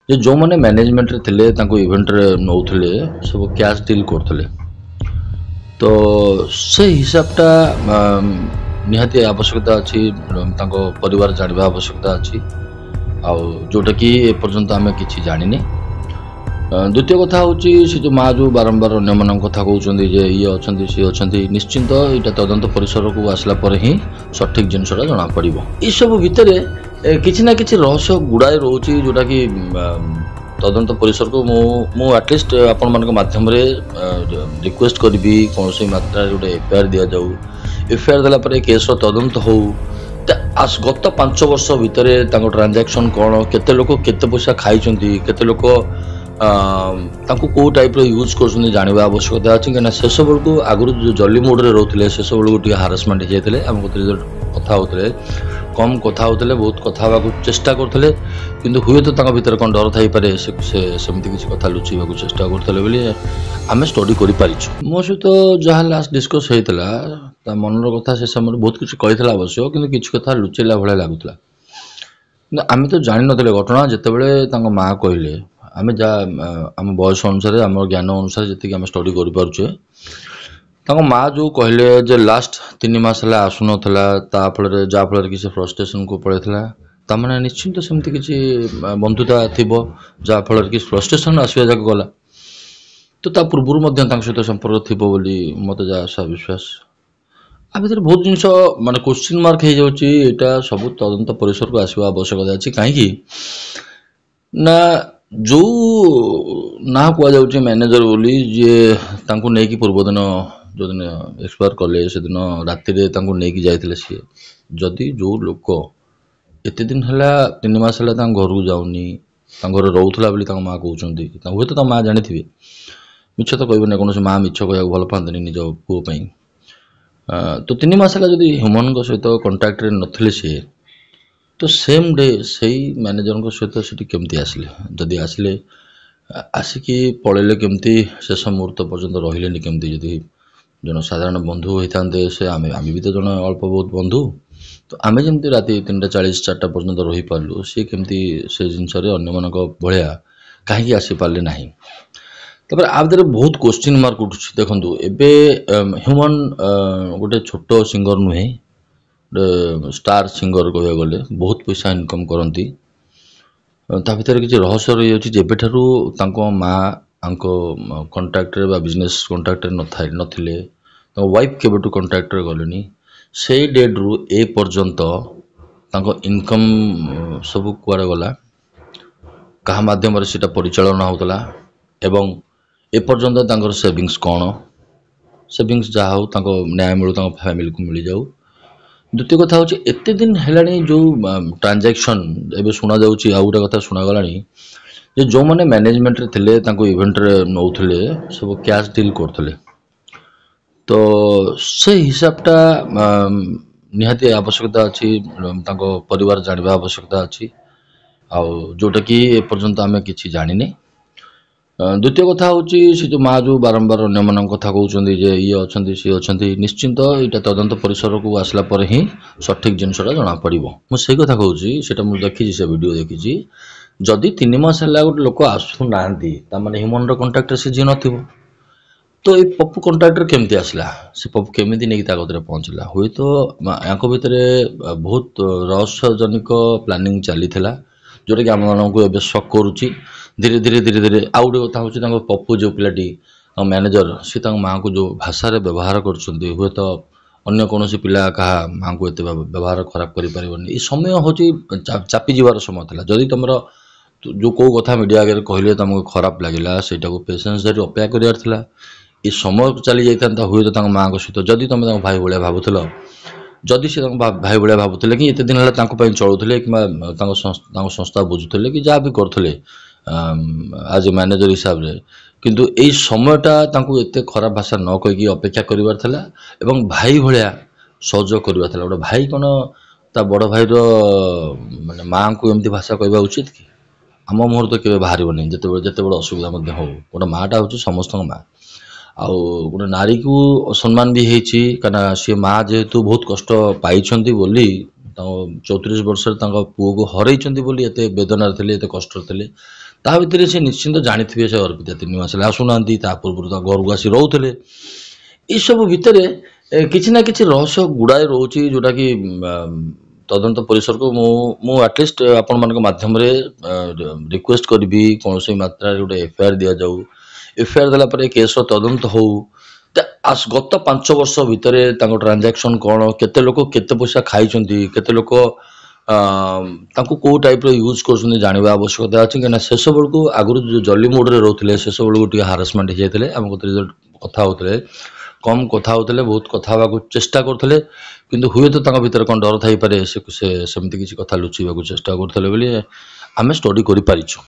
ଯେ ଯେଉଁମାନେ ମ୍ୟାନେଜମେଣ୍ଟରେ ଥିଲେ ତାଙ୍କୁ ଇଭେଣ୍ଟରେ ନେଉଥିଲେ ସବୁ କ୍ୟାସ୍ ଡିଲ୍ କରୁଥିଲେ। ତ ସେ ହିସାବଟା ନିହାତି ଆବଶ୍ୟକତା ଅଛି, ତାଙ୍କ ପରିବାର ଜାଣିବା ଆବଶ୍ୟକତା ଅଛି, ଆଉ ଯେଉଁଟାକି ଏପର୍ଯ୍ୟନ୍ତ ଆମେ କିଛି ଜାଣିନେ। ଦ୍ୱିତୀୟ କଥା ହେଉଛି ସେ ଯେଉଁ ମା ଯେଉଁ ବାରମ୍ବାର ଅନ୍ୟମାନଙ୍କ କଥା କହୁଛନ୍ତି ଯେ ଇଏ ଅଛନ୍ତି ସିଏ ଅଛନ୍ତି, ନିଶ୍ଚିନ୍ତ ଏଇଟା ତଦନ୍ତ ପରିସରକୁ ଆସିଲା ପରେ ହିଁ ସଠିକ୍ ଜିନିଷଟା ଜଣାପଡ଼ିବ। ଏସବୁ ଭିତରେ କିଛି ନା କିଛି ରହସ୍ୟ ଗୁଡ଼ାଏ ରହୁଛି ଯେଉଁଟାକି ତଦନ୍ତ ପରିସରକୁ ମୁଁ ଆଟଲିଷ୍ଟ ଆପଣମାନଙ୍କ ମାଧ୍ୟମରେ ରିକ୍ୱେଷ୍ଟ କରିବି କୌଣସି ମାତ୍ରାରେ ଗୋଟେ ଏଫଆଇଆର୍ ଦିଆଯାଉ। ଏଫଆଇଆର୍ ଦେଲା ପରେ କେସ୍ର ତଦନ୍ତ ହେଉ। ଗତ 5 ବର୍ଷ ଭିତରେ ତାଙ୍କ ଟ୍ରାଞ୍ଜାକ୍ସନ୍ କ'ଣ, କେତେ ଲୋକ କେତେ ପଇସା ଖାଇଛନ୍ତି, କେତେ ଲୋକ ତାଙ୍କୁ କେଉଁ ଟାଇପ୍ର ୟୁଜ୍ କରୁଛନ୍ତି ଜାଣିବା ଆବଶ୍ୟକତା ଅଛି। କାହିଁକିନା ଶେଷବେଳକୁ ଆଗରୁ ଯେଉଁ ଜଲି ମୋଡ଼ରେ ରହୁଥିଲେ ସେସବେଳକୁ ଟିକେ ହାରାସମେଣ୍ଟ ହେଇଯାଇଥିଲେ, ଆମ କତିରେ କଥା ହେଉଥିଲେ, କମ୍ କଥା ହେଉଥିଲେ, ବହୁତ କଥା ହେବାକୁ ଚେଷ୍ଟା କରୁଥିଲେ, କିନ୍ତୁ ହୁଏତ ତାଙ୍କ ଭିତରେ କ'ଣ ଡର ଥାଇପାରେ, ସେ ସେମିତି କିଛି କଥା ଲୁଚେଇବାକୁ ଚେଷ୍ଟା କରୁଥିଲେ ବୋଲି ଆମେ ଷ୍ଟଡି କରିପାରିଛୁ। ମୋ ସହିତ ଯାହା ଲାଷ୍ଟ ଡିସ୍କସ୍ ହେଇଥିଲା ତା ମନର କଥା ସେ ସମୟରେ ବହୁତ କିଛି କହିଥିଲା ଅବଶ୍ୟ, କିନ୍ତୁ କିଛି କଥା ଲୁଚେଇଲା ଭଳିଆ ଲାଗୁଥିଲା। କିନ୍ତୁ ଆମେ ତ ଜାଣିନଥିଲେ ଘଟଣା। ଯେତେବେଳେ ତାଙ୍କ ମା କହିଲେ, ଆମେ ଯାହା ଆମ ବୟସ ଅନୁସାରେ ଆମ ଜ୍ଞାନ ଅନୁସାରେ ଯେତିକି ଆମେ ଷ୍ଟଡି କରିପାରୁଛେ, ତାଙ୍କ ମା ଯେଉଁ କହିଲେ ଯେ ଲାଷ୍ଟ 3 ମାସ ହେଲା ଆସୁନଥିଲା, ଯାହାଫଳରେ କି ସେ ଫ୍ରଷ୍ଟ୍ରେସନକୁ ପଳେଇଥିଲା, ତାମାନେ ନିଶ୍ଚିନ୍ତ ସେମିତି କିଛି ବନ୍ଧୁତା ଥିବ ଯାହାଫଳରେ କି ଫ୍ରଷ୍ଟ୍ରେସନ ଆସିବା ଯାକ ଗଲା। ତ ତା ପୂର୍ବରୁ ମଧ୍ୟ ତାଙ୍କ ସହିତ ସମ୍ପର୍କ ଥିବ ବୋଲି ମୋତେ ଯାହା ଆଶା ବିଶ୍ୱାସ। ଆ ଭିତରେ ବହୁତ ଜିନିଷ ମାନେ କ୍ୱେଶ୍ଚିନ୍ ମାର୍କ ହେଇଯାଉଛି। ଏଇଟା ସବୁ ତଦନ୍ତ ପରିସରକୁ ଆସିବା ଆବଶ୍ୟକତା ଅଛି। କାହିଁକି ନା ଯେଉଁ ନାଁ କୁହାଯାଉଛି ମ୍ୟାନେଜର ବୋଲି, ଯିଏ ତାଙ୍କୁ ନେଇକି ପୂର୍ବଦିନ ଯେଉଁଦିନ ଏକ୍ସପାୟାର କଲେ ସେଦିନ ରାତିରେ ତାଙ୍କୁ ନେଇକି ଯାଇଥିଲେ, ସିଏ ଯଦି ଯେଉଁ ଲୋକ ଏତେ ଦିନ ହେଲା 3 ମାସ ହେଲା ତାଙ୍କ ଘରକୁ ଯାଉନି, ତାଙ୍କ ଘରେ ରହୁଥିଲା ବୋଲି ତାଙ୍କ ମାଆ କହୁଛନ୍ତି, ହୁଏତ ତାଙ୍କ ମାଆ ଜାଣିଥିବେ, ମିଛ ତ କହିବେନି, କୌଣସି ମାଆ ମିଛ କହିବାକୁ ଭଲ ପାଆନ୍ତିନି ନିଜ ପୁଅ ପାଇଁ। ତ 3 ମାସ ହେଲା ଯଦି ହ୍ୟୁମାନଙ୍କ ସହିତ କଣ୍ଟାକ୍ଟରେ ନଥିଲେ ସିଏ, ତ ସେମ୍ ଡେ ସେଇ ମ୍ୟାନେଜରଙ୍କ ସହିତ ସେଠି କେମିତି ଆସିଲେ? ଯଦି ଆସିଲେ, ଆସିକି ପଳେଇଲେ କେମିତି? ଶେଷ ମୁହୂର୍ତ୍ତ ପର୍ଯ୍ୟନ୍ତ ରହିଲେନି କେମିତି? ଯଦି ଜଣେ ସାଧାରଣ ବନ୍ଧୁ ହୋଇଥାନ୍ତେ, ଆମେ ବି ତ ଜଣେ ଅଳ୍ପ ବହୁତ ବନ୍ଧୁ, ତ ଆମେ ଯେମିତି ରାତି 3ଟା 40 4ଟା ପର୍ଯ୍ୟନ୍ତ ରହିପାରିଲୁ, ସିଏ କେମିତି ସେ ଜିନିଷରେ ଅନ୍ୟମାନଙ୍କ ଭଳିଆ କାହିଁକି ଆସିପାରିଲେ ନାହିଁ? ତାପରେ ଆ ଭିତରେ ବହୁତ କ୍ୱେଶ୍ଚିନ୍ ମାର୍କ ଉଠୁଛି। ଦେଖନ୍ତୁ, ଏବେ ହ୍ୟୁମାନ ଗୋଟେ ଛୋଟ ସିଙ୍ଗର ନୁହେଁ, ଗୋଟେ ଷ୍ଟାର ସିଙ୍ଗର କହିବାକୁ ଗଲେ, ବହୁତ ପଇସା ଇନକମ୍ କରନ୍ତି। ତା ଭିତରେ କିଛି ରହସ୍ୟ ରହିଯାଉଛି। ଯେବେଠାରୁ ତାଙ୍କ ମା ତାଙ୍କ କଣ୍ଟାକ୍ଟରେ ବା ବିଜନେସ୍ କଣ୍ଟାକ୍ଟରେ ନଥିଲେ, ତାଙ୍କ ୱାଇଫ୍ କେବେଠୁ କଣ୍ଟାକ୍ଟରେ ଗଲେଣି, ସେଇ ଡେଟ୍ରୁ ଏ ପର୍ଯ୍ୟନ୍ତ ତାଙ୍କ ଇନକମ୍ ସବୁ କୁଆଡ଼େ ଗଲା, କାହା ମାଧ୍ୟମରେ ସେଇଟା ପରିଚାଳନା ହେଉଥିଲା, ଏବଂ ଏପର୍ଯ୍ୟନ୍ତ ତାଙ୍କର ସେଭିଙ୍ଗସ୍ କ'ଣ, ସେଭିଙ୍ଗସ୍ ଯାହା ହେଉ ତାଙ୍କ ନ୍ୟାୟ ମିଳୁ, ତାଙ୍କ ଫ୍ୟାମିଲିକୁ ମିଳିଯାଉ। ଦ୍ୱିତୀୟ କଥା ହେଉଛି, ଏତେ ଦିନ ହେଲାଣି ଯେଉଁ ଟ୍ରାଞ୍ଜାକ୍ସନ୍ ଏବେ ଶୁଣାଯାଉଛି, ଆଉ ଗୋଟେ କଥା ଶୁଣାଗଲାଣି ଯେ ଯେଉଁମାନେ ମ୍ୟାନେଜମେଣ୍ଟରେ ଥିଲେ ତାଙ୍କୁ ଇଭେଣ୍ଟରେ ନେଉଥିଲେ ସବୁ କ୍ୟାସ୍ ଡିଲ୍ କରୁଥିଲେ। ତ ସେ ହିସାବଟା ନିହାତି ଆବଶ୍ୟକତା ଅଛି, ତାଙ୍କ ପରିବାର ଜାଣିବା ଆବଶ୍ୟକତା ଅଛି, ଆଉ ଯେଉଁଟାକି ଏପର୍ଯ୍ୟନ୍ତ ଆମେ କିଛି ଜାଣିନେ। ଦ୍ୱିତୀୟ କଥା ହେଉଛି ସେ ଯେଉଁ ମା ଯେଉଁ ବାରମ୍ବାର ଅନ୍ୟମାନଙ୍କ କଥା କହୁଛନ୍ତି ଯେ ଇଏ ଅଛନ୍ତି ସିଏ ଅଛନ୍ତି, ନିଶ୍ଚିନ୍ତ ଏଇଟା ତଦନ୍ତ ପରିସରକୁ ଆସିଲା ପରେ ହିଁ ସଠିକ୍ ଜିନିଷଟା ଜଣାପଡ଼ିବ। ମୁଁ ସେଇ କଥା କହୁଛି, ସେଇଟା ମୁଁ ଦେଖିଛି, ସେ ଭିଡ଼ିଓ ଦେଖିଛି। ଯଦି 3 ମାସ ହେଲା ଗୋଟେ ଲୋକ ଆସୁନାହାନ୍ତି, ତାମାନେ ହ୍ୟୁମାନର କଣ୍ଟାକ୍ଟରେ ସେ ଯିଏ ନଥିବ, ତ ଏଇ ପପୁ କଣ୍ଟାକ୍ଟରେ କେମିତି ଆସିଲା? ସେ ପପୁ କେମିତି ନେଇକି ତା କତିରେ ପହଞ୍ଚିଲା? ହୁଏତ ୟାଙ୍କ ଭିତରେ ବହୁତ ରହସ୍ୟଜନିକ ପ୍ଲାନିଂ ଚାଲିଥିଲା, ଯେଉଁଟାକି ଆମମାନଙ୍କୁ ଏବେ ସକ୍ କରୁଛି। ଧୀରେ ଧୀରେ ଆଉ ଗୋଟେ କଥା ହେଉଛି, ତାଙ୍କ ପପୁ ଯେଉଁ ପିଲାଟି ମ୍ୟାନେଜର, ସେ ତାଙ୍କ ମାଆଙ୍କୁ ଯେଉଁ ଭାଷାରେ ବ୍ୟବହାର କରୁଛନ୍ତି, ହୁଏତ ଅନ୍ୟ କୌଣସି ପିଲା କାହା ମାଆଙ୍କୁ ଏତେ ବ୍ୟବହାର ଖରାପ କରିପାରିବନି। ଏ ସମୟ ହେଉଛି ଚାପି ଯିବାର ସମୟ ଥିଲା। ଯଦି ତୁମର ଯେଉଁ କେଉଁ କଥା ମିଡ଼ିଆ ଆଗରେ କହିଲେ ତୁମକୁ ଖରାପ ଲାଗିଲା, ସେଇଟାକୁ ପେସେନ୍ସ ଧରି ଅପେକ୍ଷା କରିବାର ଥିଲା। ଏ ସମୟ ଚାଲି ଯାଇଥାନ୍ତା, ହୁଏତ ତାଙ୍କ ମାଆଙ୍କ ସହିତ ଯଦି ତୁମେ ତାଙ୍କ ଭାଇ ଭଳିଆ ଭାବୁଥିଲ, ଯଦି ସେ ତାଙ୍କ ଭାଇ ଭଳିଆ ଭାବୁଥିଲେ କି ଏତେ ଦିନ ହେଲା ତାଙ୍କ ପାଇଁ ଚଳୁଥିଲେ, କିମ୍ବା ତାଙ୍କ ସଂସ୍ଥା ବୁଝୁଥିଲେ କି ଯାହା ବି କରୁଥିଲେ ଆଜ୍ ଏ ମ୍ୟାନେଜର ହିସାବରେ, କିନ୍ତୁ ଏଇ ସମୟଟା ତାଙ୍କୁ ଏତେ ଖରାପ ଭାଷା ନ କହିକି ଅପେକ୍ଷା କରିବାର ଥିଲା, ଏବଂ ଭାଇ ଭଳିଆ ସହଯୋଗ କରିବାର ଥିଲା। ଗୋଟେ ଭାଇ କ'ଣ ତା ବଡ଼ ଭାଇର ମାନେ ମାଆଙ୍କୁ ଏମିତି ଭାଷା କହିବା ଉଚିତ କି? ଆମ ମୁହଁରୁ ତ କେବେ ବାହାରିବନି, ଯେତେ ବଡ଼ ଅସୁବିଧା ମଧ୍ୟ ହଉ। ଗୋଟେ ମାଆଟା ହେଉଛି ସମସ୍ତଙ୍କ ମାଆ, ଆଉ ଗୋଟେ ନାରୀକୁ ଅସମ୍ମାନ ବି ହେଇଛି, କାହିଁକିନା ସିଏ ମାଆ ଯେହେତୁ ବହୁତ କଷ୍ଟ ପାଇଛନ୍ତି ବୋଲି, ତାଙ୍କ 34 ବର୍ଷରେ ତାଙ୍କ ପୁଅକୁ ହରେଇଛନ୍ତି ବୋଲି ଏତେ ବେଦନାରେ ଥିଲେ, ଏତେ କଷ୍ଟରେ ଥିଲେ, ତା ଭିତରେ ସେ ନିଶ୍ଚିନ୍ତ ଜାଣିଥିବେ ସେ ଅର୍ପିତା 3 ମାସ ହେଲା ଆସୁନାହାନ୍ତି, ତା ପୂର୍ବରୁ ତା ଘରକୁ ଆସି ରହୁଥିଲେ। ଏଇସବୁ ଭିତରେ କିଛି ନା କିଛି ରହସ୍ୟ ଗୁଡ଼ାଏ ରହୁଛି, ଯୋଉଟାକି ତଦନ୍ତ ପରିସରକୁ ମୁଁ ଆଟଲିଷ୍ଟ ଆପଣମାନଙ୍କ ମାଧ୍ୟମରେ ରିକ୍ୱେଷ୍ଟ କରିବି, କୌଣସି ମାତ୍ରାରେ ଗୋଟେ ଏଫଆଇଆର ଦିଆଯାଉ। ଏଫଆଇଆର ଦେଲା ପରେ କେସ୍ର ତଦନ୍ତ ହଉ। ଗତ 5 ବର୍ଷ ଭିତରେ ତାଙ୍କ ଟ୍ରାଞ୍ଜାକ୍ସନ୍ କ'ଣ, କେତେ ଲୋକ କେତେ ପଇସା ଖାଇଛନ୍ତି, କେତେ ଲୋକ ତାଙ୍କୁ କେଉଁ ଟାଇପ୍ର ୟୁଜ୍ କରୁଛନ୍ତି ଜାଣିବା ଆବଶ୍ୟକତା ଅଛି। କାହିଁକିନା ଶେଷବେଳକୁ ଆଗରୁ ଯେଉଁ ଜଲି ମୋଡ଼ରେ ରହୁଥିଲେ, ଶେଷବେଳକୁ ଟିକେ ହାରାସମେଣ୍ଟ ହେଇଯାଇଥିଲେ। ଆମ କତିରେ ଯେତେବେଳେ କଥା ହେଉଥିଲେ, କମ୍ କଥା ହେଉଥିଲେ, ବହୁତ କଥା ହେବାକୁ ଚେଷ୍ଟା କରୁଥିଲେ, କିନ୍ତୁ ହୁଏତ ତାଙ୍କ ଭିତରେ କ'ଣ ଡର ଥାଇପାରେ, ସେ ସେମିତି କିଛି କଥା ଲୁଚିବାକୁ ଚେଷ୍ଟା କରୁଥିଲେ ବୋଲି ଆମେ ଷ୍ଟଡି କରିପାରିଛୁ।